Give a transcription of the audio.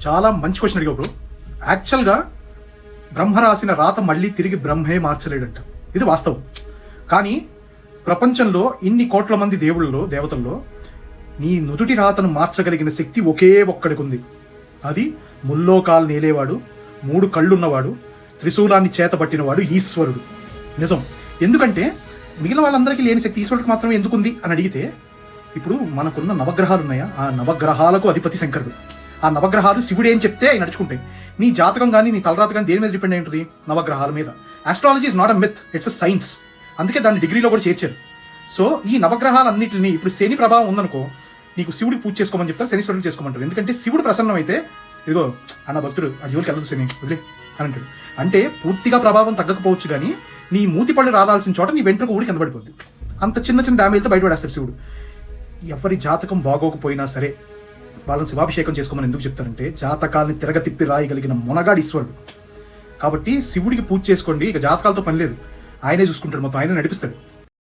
చాలా మంచి క్వశ్చన్ అడిగావు బ్రో. యాక్చువల్గా బ్రహ్మ రాసిన రాత మళ్ళీ తిరిగి బ్రహ్మే మార్చలేడంట. ఇది వాస్తవం. కానీ ప్రపంచంలో ఇన్ని కోట్ల మంది దేవతల్లో నీ నుదుటి రాతను మార్చగలిగిన శక్తి ఒకే ఒక్కడికి ఉంది. అది ముల్లోకాలు నేలేవాడు, 3 కళ్ళున్నవాడు, త్రిశూలాన్ని చేతపట్టినవాడు ఈశ్వరుడు. నిజం. ఎందుకంటే మిగిలిన వాళ్ళందరికీ లేని శక్తి ఈశ్వరుడికి మాత్రమే ఎందుకుంది అని అడిగితే, ఇప్పుడు మనకున్న నవగ్రహాలు ఉన్నాయా, ఆ నవగ్రహాలకు అధిపతి శంకరుడు. ఆ నవగ్రహాలు శివుడు ఏం చెప్తే అవి నడుచుకుంటాయి. నీ జాతకం కానీ నీ తలరాత కానీ దేని మీద డిపెండ్ అయి ఉంటుంది? నవగ్రహాల మీద. Astrology is not a myth, it's a science. అందుకే దాన్ని డిగ్రీలో కూడా చేర్చారు. సో ఈ నవగ్రహాలన్నింటినీ ఇప్పుడు శని ప్రభావం ఉందనుకో, నీకు శివుడికి పూజ చేసుకోమని చెప్తారు, శనీశ్వరుడికి చేసుకోమంటారు. ఎందుకంటే శివుడు ప్రసన్నం అయితే, ఇదిగో అన్న భక్తుడు ఆ జోలికి వెళ్ళదు శని వదిలే అని అంటాడు. అంటే పూర్తిగా ప్రభావం తగ్గకపోవచ్చు, కానీ నీ మూతి పళ్ళు రావాల్సిన చోట నీ వెంట్రుక ఊడి కింద పడిపోద్ది. అంత చిన్న చిన్న డ్యామేజ్తో బయటపడేస్తాడు శివుడు. ఎవరి జాతకం బాగోకపోయినా సరే వాళ్ళని శివాభిషేకం చేసుకోమని ఎందుకు చెప్తారంటే, జాతకాలని తిరగతిప్పి రాయగలిగిన మొనగాడు ఈశ్వరుడు. కాబట్టి శివుడికి పూజ చేసుకోండి. ఇక జాతకాలతో పని లేదు, ఆయనే చూసుకుంటాడు, మొత్తం ఆయనే నడిపిస్తాడు.